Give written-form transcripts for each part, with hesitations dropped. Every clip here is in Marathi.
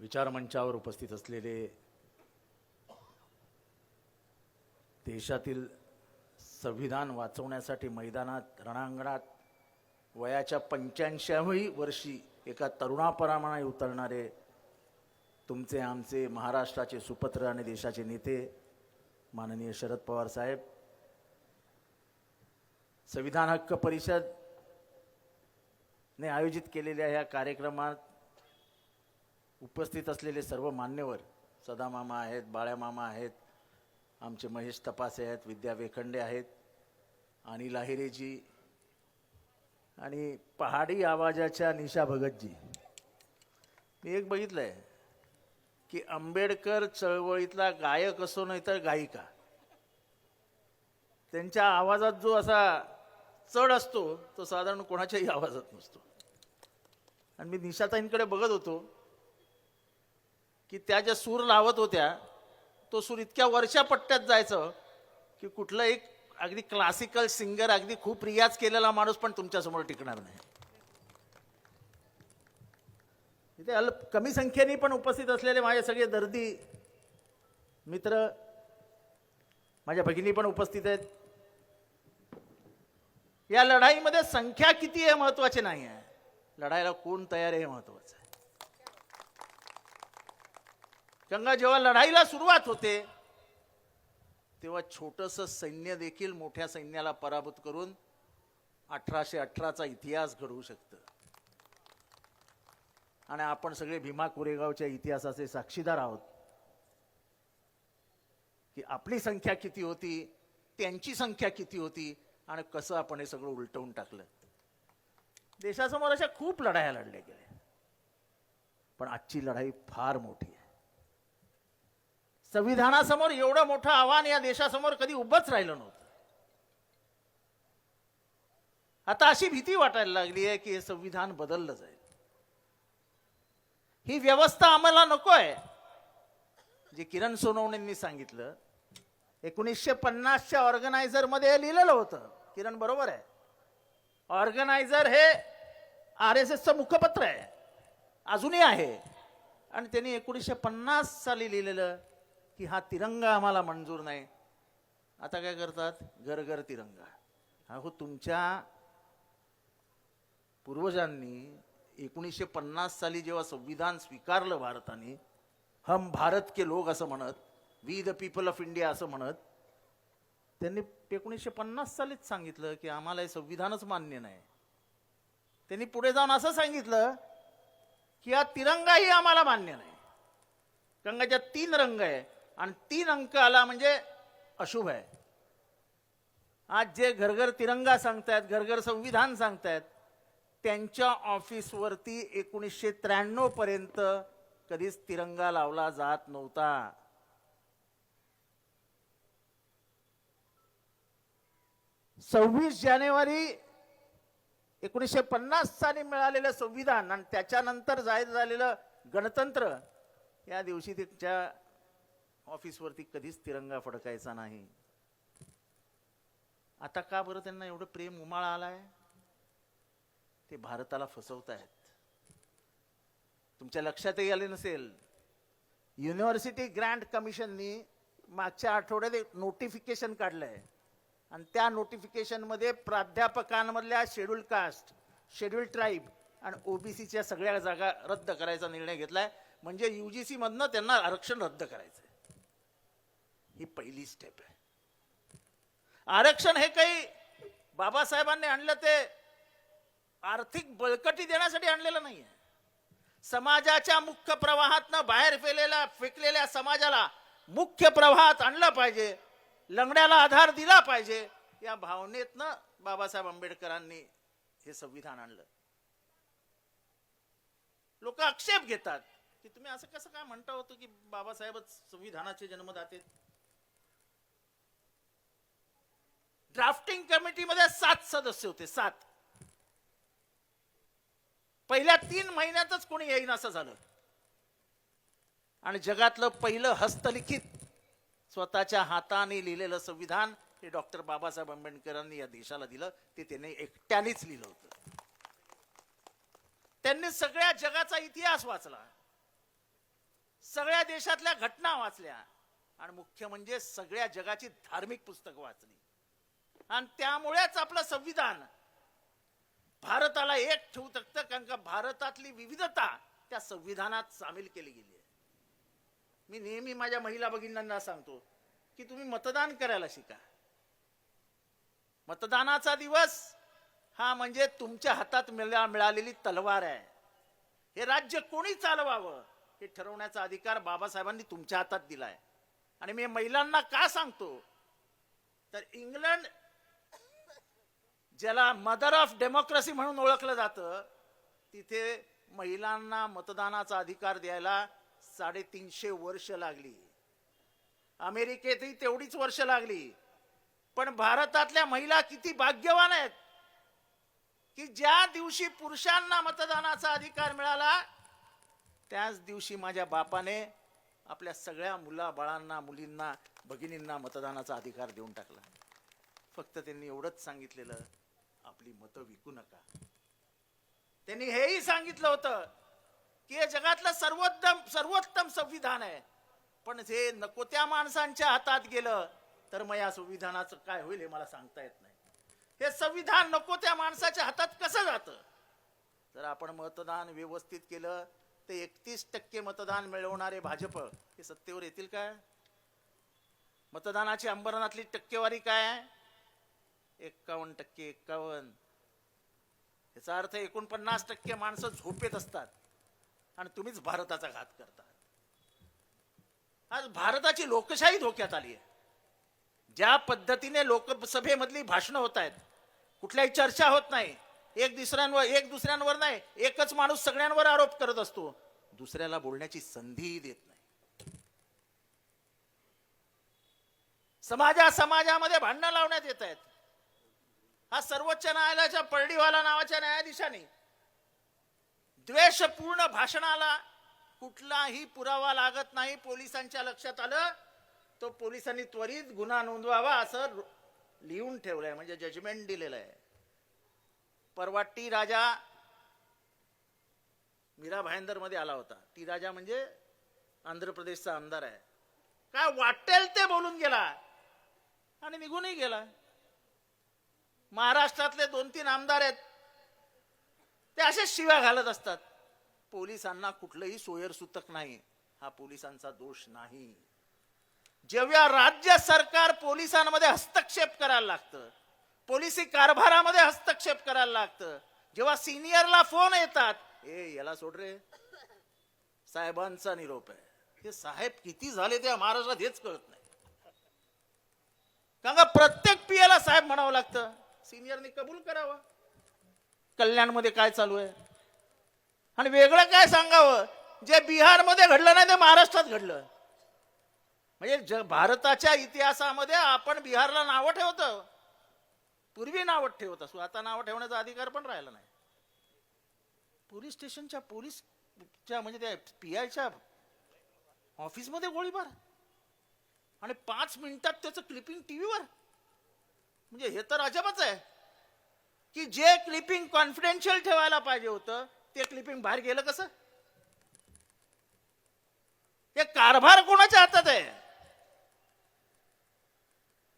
विचारमंचावर उपस्थित असलेले देशातील संविधान वाचवण्यासाठी मैदानात रणांगणात वयाच्या 85व्या वर्षी एका तरुणाप्रमाणे उतरणारे तुमचे आमचे महाराष्ट्राचे सुपुत्र आणि देशाचे नेते माननीय शरद पवार साहेब, संविधान हक्क परिषद ने आयोजित केलेल्या या कार्यक्रमात उपस्थित असलेले सर्व मान्यवर, सदामामा आहेत, बाळ्यामामा आहेत, आमचे महेश तपासे आहेत, विद्या वेखंडे आहेत, अनिल लाहिरेजी आणि पहाडी आवाजाच्या निशा भगतजी. मी एक बघितलंय की आंबेडकर चळवळीतला गायक असो नाही तर गायिका, त्यांच्या आवाजात जो असा चढ असतो तो साधारण कोणाच्याही आवाजात नसतो. आणि मी निशाताईंकडे बघत होतो की त्या ज्या सूर लावत होत्या तो सूर इतक्या वरच्या पट्ट्यात जायचं की कुठलं एक अगदी क्लासिकल सिंगर, अगदी खूप रियाज केलेला माणूस पण तुमच्यासमोर टिकणार नाही. इथे कमी संख्येने पण उपस्थित असलेले माझे सगळे दर्दी मित्र, माझ्या भगिनी पण उपस्थित आहेत. या लढाईमध्ये संख्या किती हे महत्वाचे नाही आहे, लढायला कोण तयार आहे हे महत्वाचं आहे. गंगा जेव्हा लढाईला सुरुवात होते तेव्हा छोटंसं सैन्य देखील मोठ्या सैन्याला पराभूत करून 1818चा इतिहास घडवू शकतं. आणि आपण सगळे भीमा कोरेगावच्या इतिहासाचे साक्षीदार आहोत की आपली संख्या किती होती, त्यांची संख्या किती होती आणि कसं आपण हे सगळं उलटवून टाकलं. देशासमोर अशा खूप लढाया लढल्या गेल्या, पण आजची लढाई फार मोठी आहे. संविधानासमोर एवढं मोठं आव्हान या देशासमोर कधी उभंच राहिलं नव्हतं. आता अशी भीती वाटायला लागली आहे की हे संविधान बदललं जाईल. ही व्यवस्था आम्हाला नकोय. जे किरण सोनवणेंनी सांगितलं 1950च्या ऑर्गनायझर मध्ये लिहिलेलं होतं. किरण बरोबर आहे. ऑर्गनायझर हे RSSचं मुखपत्र आहे, अजूनही आहे. आणि त्यांनी 1950 साली लिहिलेलं की हा तिरंगा आम्हाला मंजूर नाही. आता काय करतात, घर घर तिरंगा. अहो, तुमच्या पूर्वजांनी 1950 साली जेव्हा संविधान स्वीकारलं भारताने, हम भारत के लोग असं म्हणत, we the people of India असं म्हणत, त्यांनी 1950 सालीच सांगितलं की आम्हाला हे संविधानच मान्य नाही. त्यांनी पुढे जाऊन असं सांगितलं की हा तिरंगाही आम्हाला मान्य नाही. रंगाच्या 3 रंग आहे आणि 3 अंक आला म्हणजे अशुभ आहे. आज जे घर घर तिरंगा सांगतायत, घर घर संविधान सांगतायत, त्यांच्या ऑफिसवरती 1993 पर्यंत कधीच तिरंगा लावला जात नव्हता. सव्वीस जानेवारी 1950 साली मिळालेलं संविधान आणि त्याच्यानंतर जाहीर झालेलं गणतंत्र, या दिवशी त्यांच्या ऑफिसवरती कधीच तिरंगा फडकायचा नाही. आता का बरं त्यांना एवढं प्रेम उमाळा आलाय? ते भारताला फसवतायत. तुमच्या लक्षातही आले नसेल, युनिव्हर्सिटी ग्रँट कमिशननी मागच्या आठवड्यात एक नोटिफिकेशन काढलंय आणि त्या नोटिफिकेशन मध्ये प्राध्यापकांमधल्या शेड्यूल कास्ट, शेड्यूल ट्राईब आणि ओबीसीच्या सगळ्या जागा रद्द करायचा निर्णय घेतलाय. म्हणजे UGC मधनं त्यांना आरक्षण रद्द करायचंय. ही पहिली स्टेप आहे. आरक्षण हे काही बाबासाहेबांनी आणलं ते आर्थिक बळकटी देण्यासाठी आणलेलं नाहीये. समाजाच्या मुख्य प्रवाहातनं बाहेर फेकलेल्या समाजाला मुख्य प्रवाहात आणलं पाहिजे, लंगड्याला आधार दिला पाहिजे, या भावनेतनं बाबासाहेब आंबेडकरांनी हे संविधान आणलं. लोक आक्षेप घेतात की तुम्ही असं कसं काय म्हणता होतं की बाबासाहेबच संविधानाचे जन्मदाते. ड्राफ्टिंग कमिटीमध्ये 7 सदस्य होते, 7. पहिल्या 3 महिन्यातच कोणी येईन असं झालं. आणि जगातलं पहिलं हस्तलिखित स्वतःच्या हाताने लिहिलेलं संविधान हे डॉक्टर बाबासाहेब आंबेडकरांनी या देशाला दिलं. ते त्यांनी एकट्यानेच लिहिलं होतं. त्यांनी सगळ्या जगाचा इतिहास वाचला. सगळ्या देशातल्या घटना वाचल्या आणि मुख्य म्हणजे सगळ्या जगाची धार्मिक पुस्तकं वाचली आणि त्यामुळेच आपलं संविधान भारताला एक ठेवू शकतं, कारण का भारतातली विविधता त्या संविधानात सामील केली गेली आहे. मी नेहमी माझ्या महिला भगिनींना सांगतो की तुम्ही मतदान करायला शिका. मतदानाचा दिवस हा म्हणजे तुमच्या हातात मिळालेली तलवार आहे. हे राज्य कोणी चालवावं हे ठरवण्याचा अधिकार बाबासाहेबांनी तुमच्या हातात दिलाय. आणि मी महिलांना का सांगतो तर इंग्लंड ज्याला मदर ऑफ डेमोक्रेसी म्हणून ओळखलं जातं, तिथे महिलांना मतदानाचा अधिकार द्यायला 350 वर्ष लागली. अमेरिकेतही तेवढीच वर्ष लागली. पण भारतातल्या महिला किती भाग्यवान आहेत की ज्या दिवशी पुरुषांना मतदानाचा अधिकार मिळाला त्याच दिवशी माझ्या बापाने आपल्या सगळ्या मुलाबाळांना, मुलींना, भगिनींना मतदानाचा अधिकार देऊन टाकला. फक्त त्यांनी एवढंच सांगितलेलं, आपली मतं विकू नका. त्यांनी हेही सांगितलं होतं की हे जगातलं सर्वोत्तम संविधान आहे, पण हे नको त्या माणसांच्या हातात गेलं तर मग या संविधानाचं काय होईल हे मला सांगता येत नाही. हे संविधान नको त्या माणसाच्या हातात कसं जातं? जर आपण मतदान व्यवस्थित केलं तर 31% मतदान मिळवणारे भाजप हे सत्तेवर येतील काय? मतदानाची अंबरनाथली टक्केवारी काय आहे? 51%. 51. याचा अर्थ 49% माणसं झोपेत असतात आणि तुम्हीच भारताचा घात करता. आज भारताची लोकशाही धोक्यात आली आहे. ज्या पद्धतीने लोकसभेमधली भाषणं होत आहेत, कुठल्याही चर्चा होत नाही, एक दुसऱ्यांवर नाही, एकच माणूस सगळ्यांवर आरोप करत असतो, दुसऱ्याला बोलण्याची संधी देत नाही. समाजामध्ये भांडणं लावण्यात येत आहेत. हा सर्वोच्च न्यायालयाच्या पर्डीवाला नावाच्या न्यायाधीशाने द्वेषपूर्ण भाषणाला कुठलाही पुरावा लागत नाही, पोलिसांच्या लक्षात आलं तो पोलिसांनी त्वरित गुन्हा नोंदवावा असं लिहून ठेवलंय, म्हणजे जजमेंट दिलेलं आहे. परवा टी राजा मीरा भाईंदर मध्ये आला होता. टी राजा म्हणजे आंध्र प्रदेशचा आमदार आहे. काय वाटेल ते बोलून गेला आणि निघूनही गेला. महाराष्ट्रातले 2-3 आमदार आहेत, ते असे शिव्या घालत असतात. पोलिसांना कुठलंही सोयरसूतक नाही, हा पोलिसांचा दोष नाही. जेव्हा राज्य सरकार पोलिसांमध्ये हस्तक्षेप करायला लागतं, पोलिसी कारभारामध्ये हस्तक्षेप करायला लागतं, जेव्हा सिनियरला फोन येतात, याला सोड रे, साहेबांचा निरोप आहे. हे साहेब किती झाले त्या महाराष्ट्रात हेच कळत नाही. कारण प्रत्येक पीएला साहेब म्हणावं लागतं. सिनियरने कबूल करावं कल्याणमध्ये काय चालू आहे, आणि वेगळं काय सांगावं जे बिहारमध्ये घडलं नाही ते महाराष्ट्रात घडलं. म्हणजे भारताच्या इतिहासामध्ये आपण बिहारला नावं ठेवतो, पूर्वी नावं ठेवत असू, आता नावं ठेवण्याचा अधिकार पण राहिला नाही. पोलीस स्टेशनच्या म्हणजे त्या पीआयच्या ऑफिसमध्ये गोळीबार आणि 5 मिनिटात त्याचं क्लिपिंग टीव्हीवर. म्हणजे हे तर अजबच आहे की जे क्लिपिंग कॉन्फिडेन्शियल ठेवायला पाहिजे होतं ते क्लिपिंग बाहेर गेलं कसं? हे कारभार कोणाच्या हातात आहे?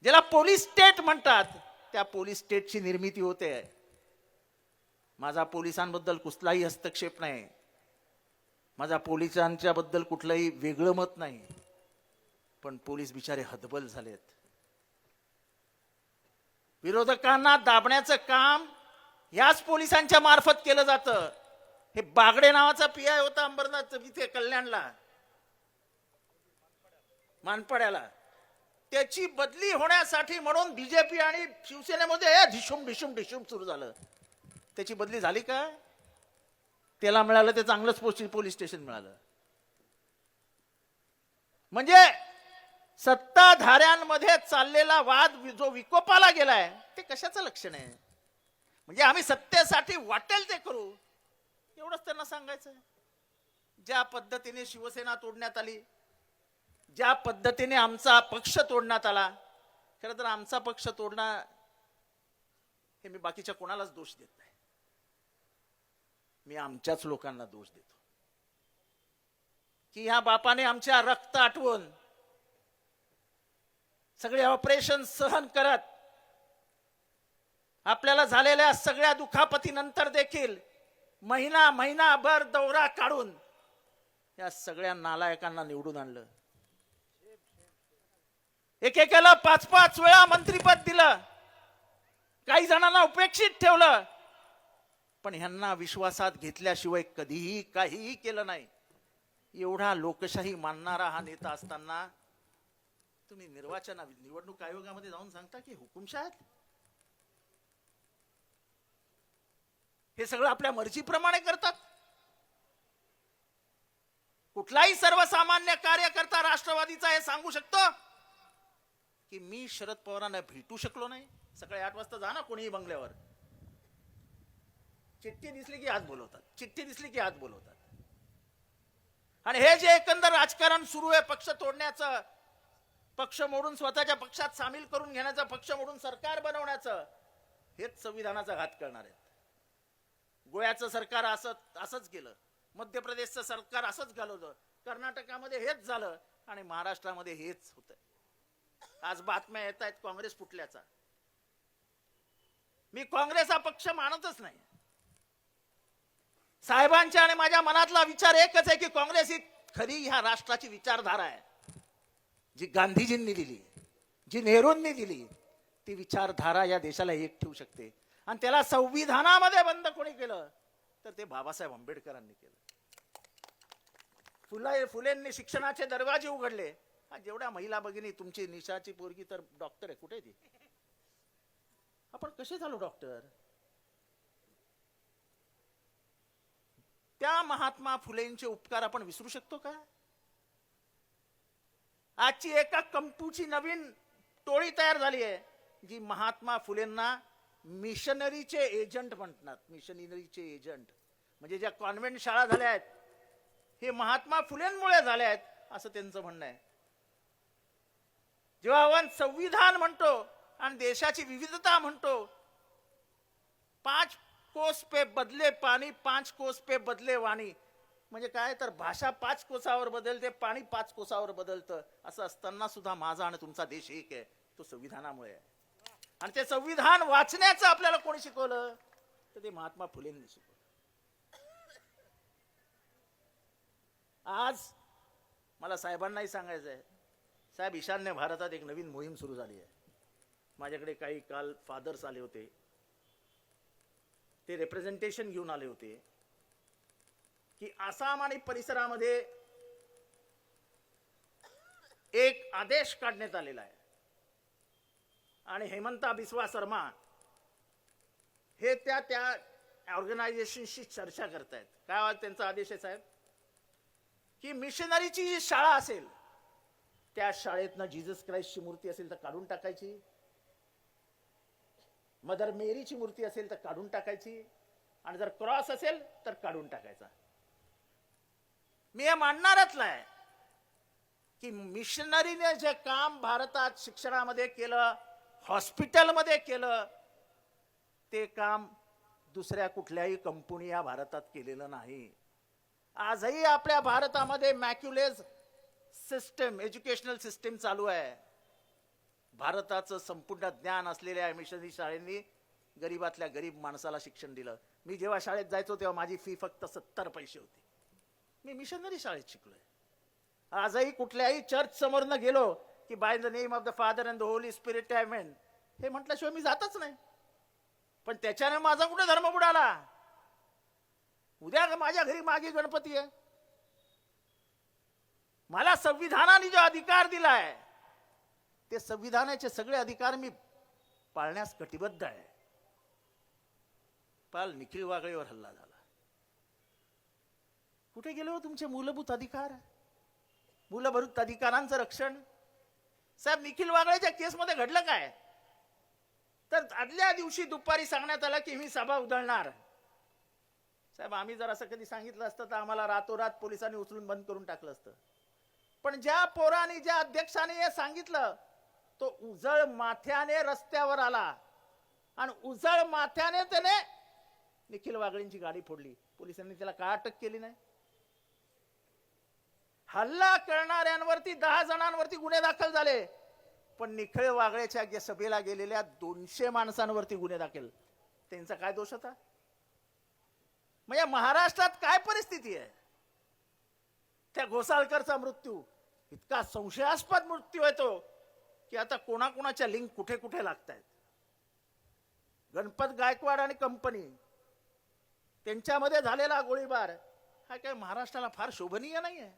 ज्याला पोलीस स्टेट म्हणतात त्या पोलीस स्टेटची निर्मिती होते. माझा पोलिसांबद्दल कुठलाही हस्तक्षेप नाही, माझा पोलिसांच्या बद्दल कुठलंही वेगळं मत नाही, पण पोलीस बिचारे हतबल झालेत. विरोधकांना दाबण्याचं काम याच पोलिसांच्या मार्फत केलं जातं. हे बागडे नावाचा पीआय होता अंबरनाथ इथे कल्याणला, मानपाड्याला, त्याची बदली होण्यासाठी म्हणून बीजेपी आणि शिवसेनेमध्ये ढिशुम ढिशुम ढिशुम सुरू झालं. त्याची बदली झाली का? त्याला मिळालं ते चांगलंच पोलीस स्टेशन मिळालं. म्हणजे सत्ताधाऱ्यांमध्ये चाललेला वाद जो विकोपाला गेलाय ते कशाचं लक्षण आहे? म्हणजे आम्ही सत्तेसाठी वाटेल ते करू एवढंच त्यांना सांगायचं. ज्या पद्धतीने शिवसेना तोडण्यात आली, ज्या पद्धतीने आमचा पक्ष तोडण्यात आला, खरं तर आमचा पक्ष तोडणं हे मी बाकीच्या कोणालाच दोष देत नाही, मी आमच्याच लोकांना दोष देतो. की ह्या बापाने आमच्या रक्त आटवून सगळे ऑपरेशन सहन करत आपल्याला झालेल्या सगळ्या दुखापतीनंतर देखील महिनाभर दौरा काढून या सगळ्या नालायकांना निवडून आणलं. एकेकाला 5-5 वेळा मंत्रिपद दिलं, काही जणांना उपेक्षित ठेवलं, पण ह्यांना विश्वासात घेतल्याशिवाय कधीही काहीही केलं नाही. एवढा लोकशाही मानणारा हा नेता असताना तुम्ही निवडणूक आयोगामध्ये जाऊन सांगता की हुकुमशाह हे सगळं आपल्या मर्जीप्रमाणे करतात. कुठलाही सर्वसामान्य कार्यकर्ता राष्ट्रवादीचा हे सांगू शकतो की मी शरद पवारांना भेटू शकलो नाही. सकाळी 8 वाजता जा ना कोणीही बंगल्यावर, चिठ्ठी दिसली की आज बोलवतात, चिठ्ठी दिसली की आज बोलवतात. आणि हे जे एकंदर राजकारण सुरू आहे, पक्ष तोडण्याचं, पक्ष मोडून स्वतःच्या पक्षात सामील करून घेण्याचं, पक्ष मोडून सरकार बनवण्याचं, हेच संविधानाचा घात करणार आहेत. गोव्याचं सरकार असंच केलं, मध्य प्रदेशचं सरकार असंच घालवलं, कर्नाटकामध्ये हेच झालं आणि महाराष्ट्रामध्ये हेच होतंय. आज बातम्या येत आहेत काँग्रेस फुटल्याचा. मी काँग्रेस हा पक्ष मानतच नाही. साहेबांच्या आणि माझ्या मनातला विचार एकच आहे की काँग्रेस ही खरी ह्या राष्ट्राची विचारधारा आहे, जी गांधीजींनी दिली, जी नेहरूंनी दिली, ती विचारधारा या देशाला एक ठेवू शकते. आणि त्याला संविधानामध्ये बंद कोणी केलं तर ते बाबासाहेब आंबेडकरांनी केलं. फुलेंनी शिक्षणाचे दरवाजे उघडले. जेवढ्या महिला भगिनी, तुमची निशाची पोरगी तर डॉक्टर आहे, कुठे ती? आपण कसे झालो डॉक्टर? त्या महात्मा फुलेंचे उपकार आपण विसरू शकतो का? आजची एका कंपूची नवीन टोळी तयार झाली आहे, जी महात्मा फुलेंना मिशनरीचे एजंट म्हणतात. मिशनरीचे एजंट म्हणजे ज्या कॉन्व्हेंट शाळा झाल्या आहेत हे महात्मा फुलेंमुळे झाल्या आहेत, असं त्यांचं म्हणणं आहे. जेव्हा आपण संविधान म्हणतो आणि देशाची विविधता म्हणतो, 5 कोस पे बदले पाणी, 5 कोस पे बदले वाणी, म्हणजे काय तर भाषा 5 कोसावर बदलते, पाणी 5 कोसावर बदलतं. असं असताना सुद्धा माझा आणि तुमचा देश एक आहे, तो संविधानामुळे आहे. आणि ते संविधान वाचण्याचं आपल्याला कोणी शिकवलं तर ते महात्मा फुलेंनी शिकवलं. आज मला साहेबांनाही सांगायचं आहे, साहेब, ईशान्य भारतात एक नवीन मोहीम सुरू झाली आहे. माझ्याकडे काही काल फादर्स आले होते, ते रिप्रेझेंटेशन घेऊन आले होते की आसाम आणि परिसरामध्ये एक आदेश काढण्यात आलेला आहे आणि हेमंता बिस्वा शर्मा हे त्या ऑर्गनायझेशनशी चर्चा करतायत. काय त्यांचा आदेश आहे साहेब की मिशनरीची जी शाळा असेल त्या शाळेतनं जीसस क्राइस्टची मूर्ती असेल तर काढून टाकायची, मदर मेरीची मूर्ती असेल तर काढून टाकायची, आणि जर क्रॉस असेल तर काढून टाकायचा. मी हे मानणारच नाही की मिशनरीने जे काम भारतात शिक्षणामध्ये केलं, हॉस्पिटलमध्ये केलं, ते काम दुसऱ्या कुठल्याही कंपनी या भारतात केलेलं नाही. आजही आपल्या भारतामध्ये मॅक्युलेज सिस्टम, एज्युकेशनल सिस्टम चालू आहे. भारताचं संपूर्ण ज्ञान असलेल्या मिशनरी शाळेंनी गरीबातल्या गरीब माणसाला शिक्षण दिलं. मी जेव्हा शाळेत जायचो तेव्हा माझी फी फक्त 70 पैसे होती. मी मिशनरी शाळेत शिकलोय. आजही कुठल्याही चर्च समोर न गेलो की by the name of the father and the holy spirit amen हे म्हटल्याशिवाय मी जातच नाही. पण त्याच्याने माझा कुठे धर्म बुडाला? उद्या माझ्या घरी मागे गणपती आहे. मला संविधानाने जो अधिकार दिलाय ते संविधानाचे सगळे अधिकार मी पाळण्यास कटिबद्ध आहे. काल निखिल वागळेवर हल्ला झाला. कुठे गेले हो तुमचे मूलभूत अधिकार, मूलभूत अधिकारांचं रक्षण? साहेब, निखिल वागळेच्या केसमध्ये घडलं काय तर आदल्या दिवशी दुपारी सांगण्यात आलं की मी सभा उधळणार. साहेब, आम्ही जर असं कधी सांगितलं असतं तर आम्हाला रातोरात पोलिसांनी उचलून बंद करून टाकलं असतं. पण ज्या पोराने, ज्या अध्यक्षाने हे सांगितलं तो उजळ माथ्याने रस्त्यावर आला आणि उजळ माथ्याने त्याने निखिल वागळेंची गाडी फोडली. पोलिसांनी त्याला का अटक केली नाही? हल्ला करणाऱ्यांवरती 10 जणांवरती गुन्हे दाखल झाले, पण निखळ वागळेच्या सभेला गेलेल्या 200 माणसांवरती गुन्हे दाखल. त्यांचा काय दोष होता? म्हणजे महाराष्ट्रात काय परिस्थिती आहे? त्या घोसाळकरचा मृत्यू इतका संशयास्पद मृत्यू आहे तो, की आता कोणाकोणाच्या लिंक कुठे कुठे लागतायत. गणपत गायकवाड आणि कंपनी त्यांच्यामध्ये झालेला गोळीबार हा काय महाराष्ट्राला फार शोभनीय नाहीये.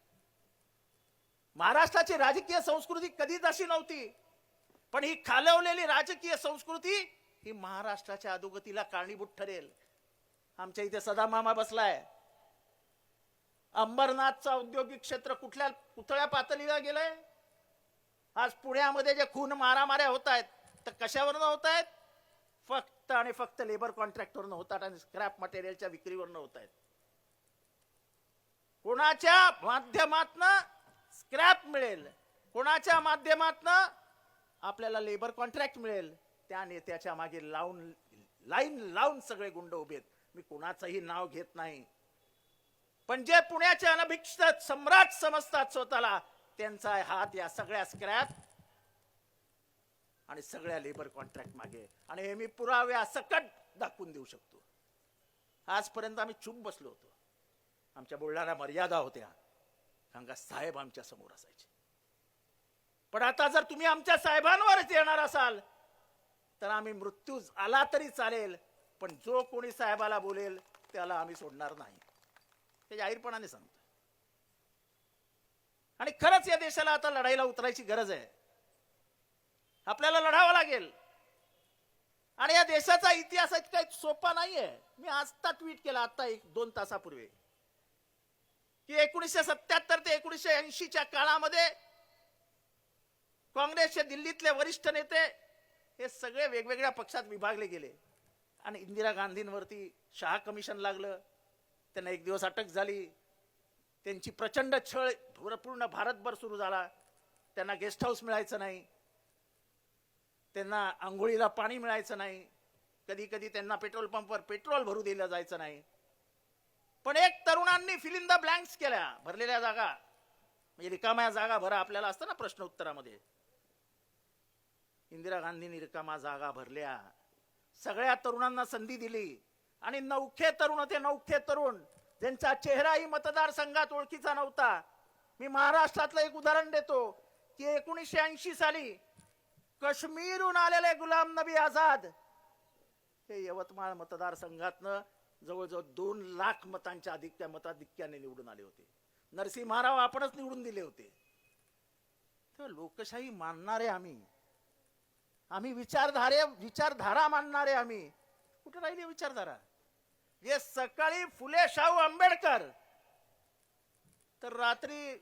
महाराष्ट्राची राजकीय संस्कृती कधीच अशी नव्हती, पण ही खालवलेली राजकीय संस्कृती ही महाराष्ट्राच्या अधोगतीला कारणीभूत ठरेल. आमच्या इथे सदा मामा बसलाय. अंबरनाथचं औद्योगिक क्षेत्र कुठल्या पुतळ्या पातळीला गेलंय? आज पुण्यामध्ये जे खून मारामाऱ्या होत आहेत तर कशावरनं होत आहेत? फक्त आणि फक्त लेबर कॉन्ट्रॅक्टवरनं होतात आणि स्क्रॅप मटेरियलच्या विक्रीवरनं होत आहेत. कोणाच्या माध्यमातनं स्क्रॅप मिळेल, कोणाच्या माध्यमातनं आपल्याला लेबर कॉन्ट्रॅक्ट मिळेल, त्या नेत्याच्या मागे लाईन लावून सगळे गुंड उभे आहेत. मी कोणाचंही नाव घेत नाही, पण जे पुण्याचे अनभिक्षित सम्राट समजतात स्वतःला, त्यांचा हात या सगळ्या स्क्रॅप आणि सगळ्या लेबर कॉन्ट्रॅक्ट मागे. आणि हे मी पुराव्यासकट दाखवून देऊ शकतो. आजपर्यंत आम्ही चूप बसलो होतो. आमच्या बोलणाऱ्या मर्यादा होत्या, कारण का साहेब आमच्या समोर असायचे. पण आता जर तुम्ही आमच्या साहेबांवरच येणार असाल तर आम्ही मृत्यू आला तरी चालेल, पण जो कोणी साहेबाला बोलेल त्याला आम्ही सोडणार नाही, ते जाहीरपणाने सांगतो. आणि खरंच या देशाला आता लढाईला उतरायची गरज आहे. आपल्याला लढावं लागेल. आणि या देशाचा इतिहास काही सोपा नाहीये. मी आजता ट्विट केला, आता 1-2 तासापूर्वी, की 1977 ते 1980च्या काळामध्ये काँग्रेसचे दिल्लीतले वरिष्ठ नेते हे सगळे वेगवेगळ्या पक्षात विभागले गेले. आणि इंदिरा गांधींवरती शहा कमिशन लागलं. त्यांना 1 दिवस अटक झाली. त्यांची प्रचंड छळ पूर्ण भारतभर सुरू झाला. त्यांना गेस्ट हाऊस मिळायचं नाही, त्यांना आंघोळीला पाणी मिळायचं नाही, कधी कधी त्यांना पेट्रोल पंपवर पेट्रोल भरू दिलं जायचं नाही. पण एक तरुणांनी फिल इन द ब्लँक्स केल्या, भरलेल्या जागा, म्हणजे रिकाम्या जागा भरा आपल्याला असतं ना प्रश्न उत्तरामध्ये. इंदिरा गांधींनी रिकामा जागा भरल्या, सगळ्या तरुणांना संधी दिली. आणि नवखे तरुण होते, नवखे तरुण ज्यांचा चेहराही मतदारसंघात ओळखीचा नव्हता. मी महाराष्ट्रातलं एक उदाहरण देतो की 1980 साली काश्मीरहून आलेले गुलाम नबी आझाद हे यवतमाळ मतदारसंघातनं जवळजवळ 2 लाख मतांच्या मताधिक्याने निवडून आले होते. नरसिंहराव आपणच निवडून दिले होते. तर लोकशाही मानणारे आम्ही विचारधारा मानणारे आम्ही, कुठे राहिली विचारधारा? जे सकाळी फुले शाहू आंबेडकर तर रात्री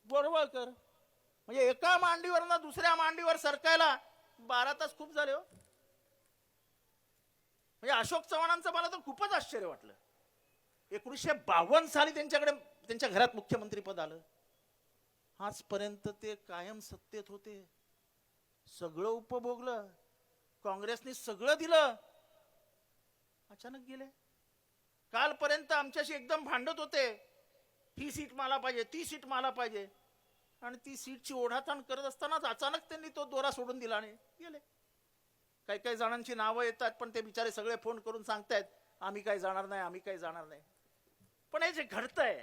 बोरवळकर, म्हणजे एका मांडीवरनं दुसऱ्या मांडीवर सरकायला 12 तास खूप झाले हो. म्हणजे अशोक चव्हाणांचं मला तर खूपच आश्चर्य वाटलं. 1952 साली त्यांच्याकडे त्यांच्या घरात मुख्यमंत्री पद आलं. आजपर्यंत ते कायम सत्तेत होते, सगळं उपभोगलं, काँग्रेसने सगळं दिलं, अचानक गेले. कालपर्यंत आमच्याशी एकदम भांडत होते, ही सीट मला पाहिजे, ती सीट मला पाहिजे, आणि ती सीटची ओढाताण करत असतानाच अचानक त्यांनी तो दोरा सोडून दिला आणि गेले. काही काही जणांची नावं येतात, पण ते बिचारे सगळे फोन करून सांगतायत आम्ही काही जाणार नाही, आम्ही काही जाणार नाही. पण हे जे घडतंय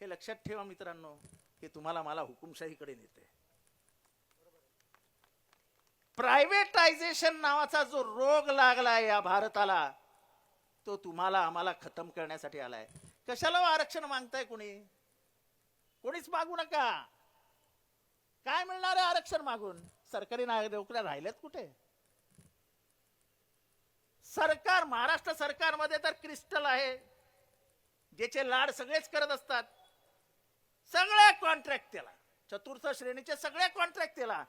हे लक्षात ठेवा मित्रांनो, हे तुम्हाला मला हुकुमशाहीकडे नेते. प्रायव्हेटायझेशन नावाचा जो रोग लागलाय या भारताला, तो तुम्हाला आम्हाला खतम करण्यासाठी आलाय. कशाला आरक्षण मागताय? कोणीच मागू नका. काय मिळणार आहे आरक्षण मागून? सरकारी नोकऱ्या राहिल्यात कुठे? सरकार, महाराष्ट्र सरकारमध्ये तर क्रिस्टल आहे, ज्याचे लाड सगळेच करत असतात. सगळे कॉन्ट्रॅक्ट त्याला, चतुर्थ श्रेणीचे सगळे कॉन्ट्रॅक्ट त्याला.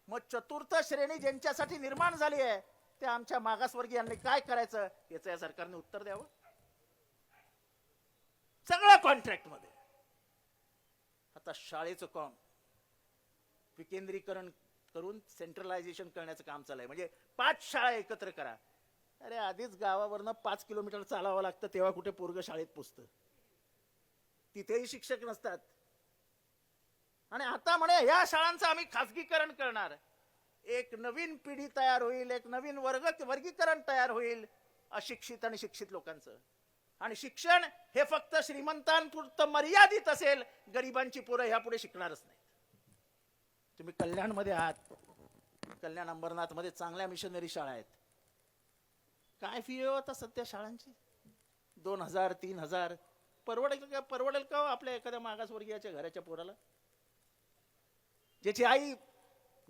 मग चतुर्थ श्रेणी ज्यांच्यासाठी निर्माण झाली आहे त्या आमच्या मागासवर्गीयांनी काय करायचं याचं या सरकारने उत्तर द्यावं. सगळं कॉन्ट्रॅक्ट मध्ये. आता शाळेचं विकेंद्रीकरण करून सेंट्रलायझेशन करण्याचं काम चाललंय. म्हणजे 5 शाळा एकत्र करा. अरे आधीच गावावरनं 5 किलोमीटर चालावं लागतं, तेव्हा कुठे पोरग शाळेत पोचतं. तिथेही शिक्षक नसतात. आणि आता म्हणे या शाळांचं आम्ही खासगीकरण करणार. एक नवीन पिढी तयार होईल, एक नवीन वर्गीकरण तयार होईल अशिक्षित आणि शिक्षित लोकांचं. आणि शिक्षण हे फक्त श्रीमंतांपुरतं मर्यादित असेल, गरिबांची पोरं ह्यापुढे शिकणारच नाहीत. तुम्ही कल्याणमध्ये आहात, कल्याण अंबरनाथ मध्ये चांगल्या मिशनरी शाळा आहेत. काय फी आहे आता सध्या शाळांची? 2,000 3,000 परवडेल का हो आपल्या एखाद्या मागासवर्गीयाच्या घराच्या पोराला? ज्याची आई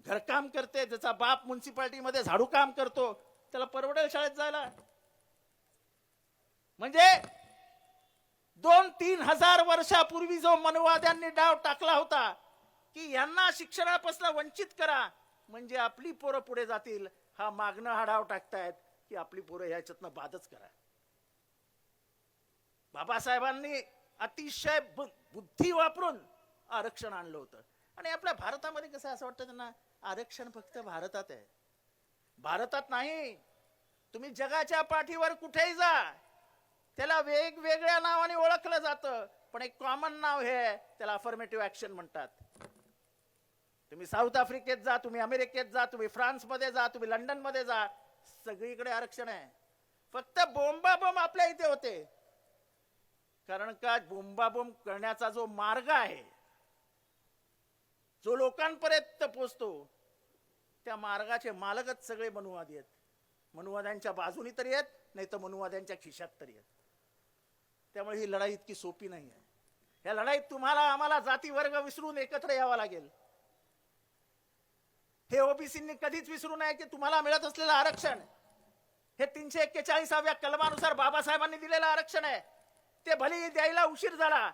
घरकाम करते, ज्याचा बाप म्युन्सिपाल्टीमध्ये झाडू काम करतो, त्याला परवडेल शाळेत जायला? म्हणजे 2-3 हजार वर्षापूर्वी जो मनुवाद्यांनी डाव टाकला होता की यांना शिक्षणापासून वंचित करा म्हणजे आपली पोरं पुढे जातील, हा मागणं हा डाव टाकतायत की आपली पोरं ह्याच्यातनं बादच करा. बाबासाहेबांनी अतिशय बुद्धी वापरून आरक्षण आणलं होतं. आणि आपल्या भारतामध्ये कसं असं वाटतं त्यांना आरक्षण फक्त भारतात आहे. भारतात नाही, तुम्ही जगाच्या पाठीवर कुठेही जा, त्याला वेगवेगळ्या नावाने ओळखलं जातं, पण एक कॉमन नाव हे त्याला अफर्मेटिव्ह ऍक्शन म्हणतात. तुम्ही साऊथ आफ्रिकेत जा, तुम्ही अमेरिकेत जा, तुम्ही फ्रान्स मध्ये जा, तुम्ही लंडन मध्ये जा, सगळीकडे आरक्षण आहे. फक्त बोंबाबोंब आपल्या इथे होते, कारण का बोंबाबोंब करण्याचा जो मार्ग आहे, जो लोकांपर्यंत पोहोचतो, त्या मार्गाचे मालकच सगळे मनुवादी आहेत. मनुवाद्यांच्या बाजूनी तरी आहेत, नाही तर मनुवाद्यांच्या खिशात तरी आहेत. त्यामुळे ही लढाई इतकी सोपी नाही आहे. या लढाईत तुम्हाला आम्हाला जाती वर्ग विसरून एकत्र यावं लागेल. हे ओबीसींनी कधीच विसरू नये की तुम्हाला मिळत असलेलं आरक्षण हे 341व्या कलमानुसार बाबासाहेबांनी दिलेलं आरक्षण आहे. ते भले द्यायला उशीर झाला,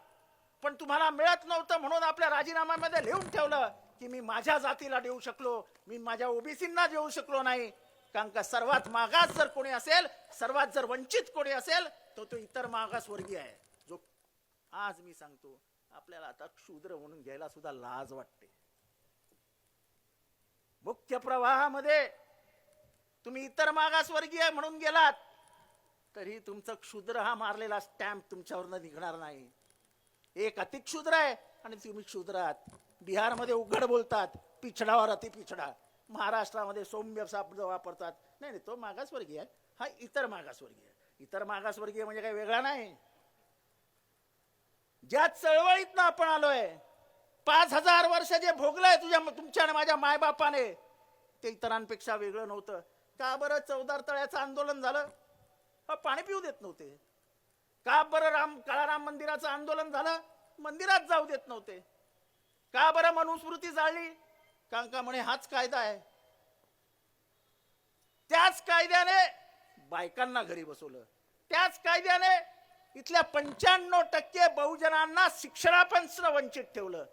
पण तुम्हाला मिळत नव्हतं म्हणून आपल्या राजीनाम्यामध्ये लिहून ठेवलं की मी माझ्या जातीला देऊ शकलो, मी माझ्या ओबीसींना देऊ शकलो नाही. कारण का सर्वात मागास जर कोणी असेल, सर्वात जर वंचित कोणी असेल, तो इतर मागासवर्गीय आहे. जो आज मी सांगतो, आपल्याला आता क्षुद्र म्हणून घ्यायला सुद्धा लाज वाटते. मुख्य प्रवाहामध्ये तुम्ही इतर मागासवर्गीय म्हणून गेलात तरी तुमचं क्षुद्र हा मारलेला स्टॅम्प तुमच्यावरनं निघणार नाही. एक अति क्षुद्र आहे आणि तुम्ही क्षुद्र आहात. बिहारमध्ये उघड बोलतात पिछडावर अति पिछडा, महाराष्ट्रामध्ये सौम्य शब्द वापरतात. नाही, तो मागासवर्गीय आहे, हा इतर मागासवर्गीय. इतर मागासवर्गीय म्हणजे काही वेगळा नाही. ज्या चळवळीतनं आपण आलोय, 5,000 वर्ष जे भोगलंय तुमच्या आणि माझ्या मायबापाने, ते इतरांपेक्षा वेगळं नव्हतं. का बरं 14 तळ्याचं आंदोलन झालं? पाणी पिऊ देत नव्हते. का बरं काळाराम मंदिराचं आंदोलन झालं? मंदिरात जाऊ देत नव्हते. का बरं मनुस्मृती जाळली? कारण का म्हणे हाच कायदा आहे. त्याच कायद्याने बायकांना घरी बसवलं. त्याच कायद्याने इथल्या 95% बहुजनांना शिक्षणापासून वंचित ठेवलं.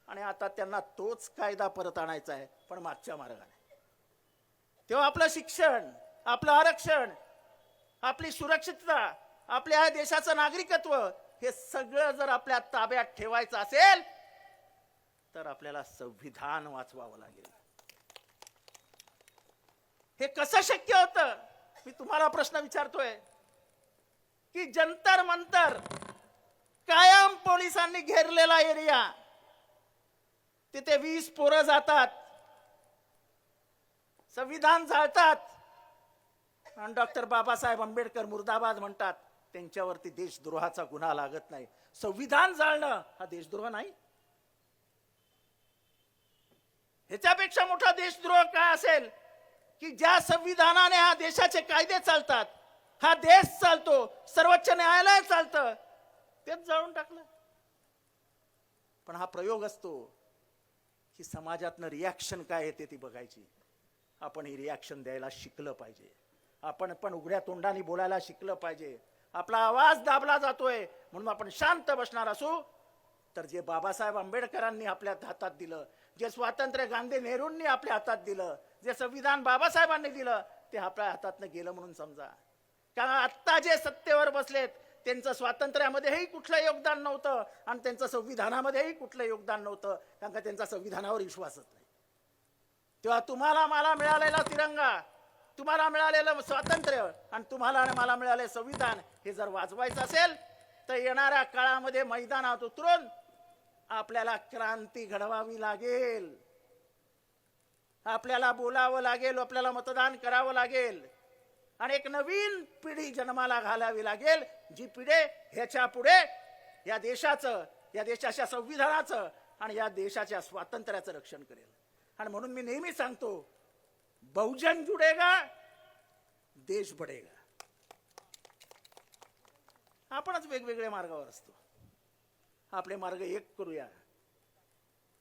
आणि आता त्यांना तोच कायदा परत आणायचा आहे, पण मागच्या मार्गाने. तेव्हा आपलं शिक्षण, आपलं आरक्षण, आपली सुरक्षितता, आपल्या देशाचं नागरिकत्व हे सगळं जर आपल्या ताब्यात ठेवायचं असेल तर आपल्याला संविधान वाचवावं लागेल. हे कसं शक्य होतं? मी तुम्हाला प्रश्न विचारतोय की जंतर मंतर कायम पोलिसांनी घेरलेला एरिया, तिथे 20 पोरं जातात, संविधान जाळतात आणि डॉक्टर बाबासाहेब आंबेडकर मुर्दाबाद म्हणतात. त्यांच्यावरती देशद्रोहाचा गुन्हा लागत नाही. संविधान जाळणं हा देशद्रोह नाही? ह्याच्यापेक्षा मोठा देशद्रोह काय असेल की ज्या संविधानाने हा देशाचे कायदे चालतात, हा देश चालतो, सर्वोच्च न्यायालय चालतं, तेच जाळून टाकलं. पण हा प्रयोग असतो की समाजातनं रिॲक्शन काय येते ती बघायची. आपण ही रिॲक्शन द्यायला शिकलं पाहिजे. आपण पण उघड्या तोंडाने बोलायला शिकलं पाहिजे. आपला आवाज दाबला जातोय म्हणून आपण शांत बसणार असू तर जे बाबासाहेब आंबेडकरांनी आपल्या हातात दिलं, जे स्वातंत्र्य गांधी नेहरूंनी आपल्या हातात दिलं, जे संविधान बाबासाहेबांनी दिलं, ते आपल्या हातातनं गेलं म्हणून समजा. कारण आत्ता जे सत्तेवर बसलेत त्यांचं स्वातंत्र्यामध्येही कुठलं योगदान नव्हतं आणि त्यांचं संविधानामध्येही कुठलं योगदान नव्हतं, कारण का त्यांचा संविधानावर विश्वासच नाही. तेव्हा तुम्हाला मला मिळालेला तिरंगा, तुम्हाला मिळालेलं स्वातंत्र्य आणि तुम्हाला आणि मला मिळालेलं संविधान हे जर वाजवायचं असेल तर येणाऱ्या काळामध्ये मैदानात उतरून आपल्याला क्रांती घडवावी लागेल, आपल्याला बोलावं लागेल, आपल्याला मतदान करावं लागेल आणि एक नवीन पिढी जन्माला घालावी लागेल, जी पिढी ह्याच्या पुढे या देशाचं, या देशाच्या संविधानाचं आणि या देशाच्या स्वातंत्र्याचं रक्षण करेल. आणि म्हणून मी नेहमी सांगतो, बहुजन जुडेगा देश बढेगा. आपणच वेगवेगळ्या मार्गावर असतो. आपले मार्ग एक करूया.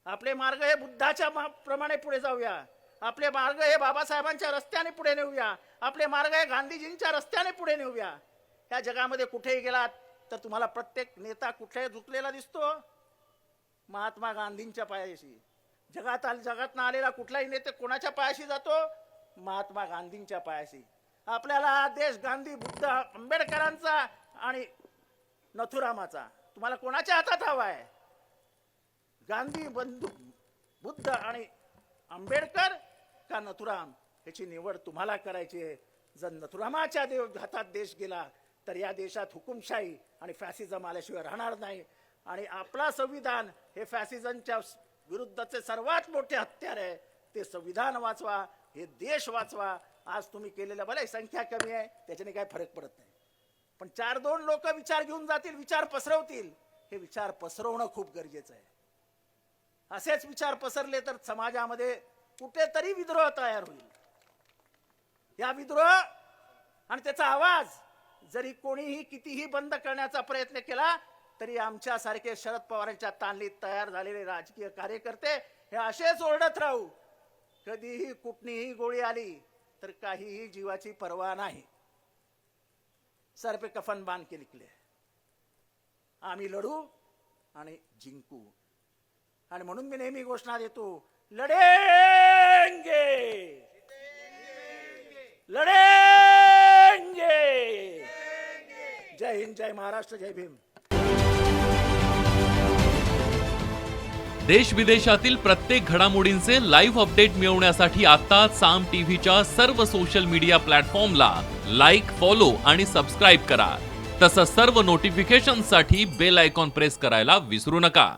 आपले मार्ग हे बुद्धाच्या प्रमाणे पुढे जाऊया. आपले मार्ग हे बाबासाहेबांच्या रस्त्याने पुढे नेऊया. आपले मार्ग हे गांधीजींच्या रस्त्याने पुढे नेऊया. या जगामध्ये कुठेही गेलात तर तुम्हाला प्रत्येक नेता कुठे झुकलेला दिसतो? महात्मा गांधींच्या पायाशी. जगातनं आलेला कुठलाही नेते कोणाच्या पायाशी जातो? महात्मा गांधींच्या पायाशी. आपल्याला हा देश गांधी, बुद्ध, आंबेडकरांचा आणि नथुरामाचा तुम्हाला कोणाच्या हातात हवाय? गांधी, बुद्ध आणि आंबेडकर का नथुराम? याची निवड तुम्हाला करायची आहे. जर नथुरामाच्या हातात देश गेला तर या देशात हुकुमशाही आणि फॅसिझम आल्याशिवाय राहणार नाही. आणि आपला संविधान हे फॅसिझमच्या विरुद्धचे सर्वात मोठे हत्यार आहे. ते संविधान वाचवा, हे देश वाचवा. आज तुम्ही केलेलं, भले संख्या कमी आहे त्याच्याने काय फरक पडत नाही, पण 4-2 लोक विचार घेऊन जातील, विचार पसरवतील. हे विचार पसरवणं खूप गरजेचं आहे. असेच विचार पसरले तर समाजामध्ये कुठेतरी विद्रोह तयार होईल. या विद्रोह आणि त्याचा आवाज जरी कोणीही कितीही बंद करण्याचा प्रयत्न केला तरी आमच्यासारखे शरद पवारांच्या तालमीत तयार झालेले राजकीय कार्यकर्ते हे असेच ओरडत राहू. कधीही कुठलीही गोळी आली तर काहीही जीवाची पर्वा नाही. सर पे कफन बांध के निकले. आम्ही लढू आणि जिंकू. आणि म्हणून मी नेहमी घोषणा देतो, लढेंगे लढेंगे. जय हिंद, जय महाराष्ट्र, जय भीम. देश विदेशातील प्रत्येक घडामोडींचे लाईव्ह अपडेट मिळवण्यासाठी आता साम टीव्हीच्या सर्व सोशल मीडिया प्लॅटफॉर्मला लाईक, फॉलो आणि सबस्क्राईब करा. तसंच सर्व नोटिफिकेशनसाठी बेल आयकॉन प्रेस करायला विसरू नका.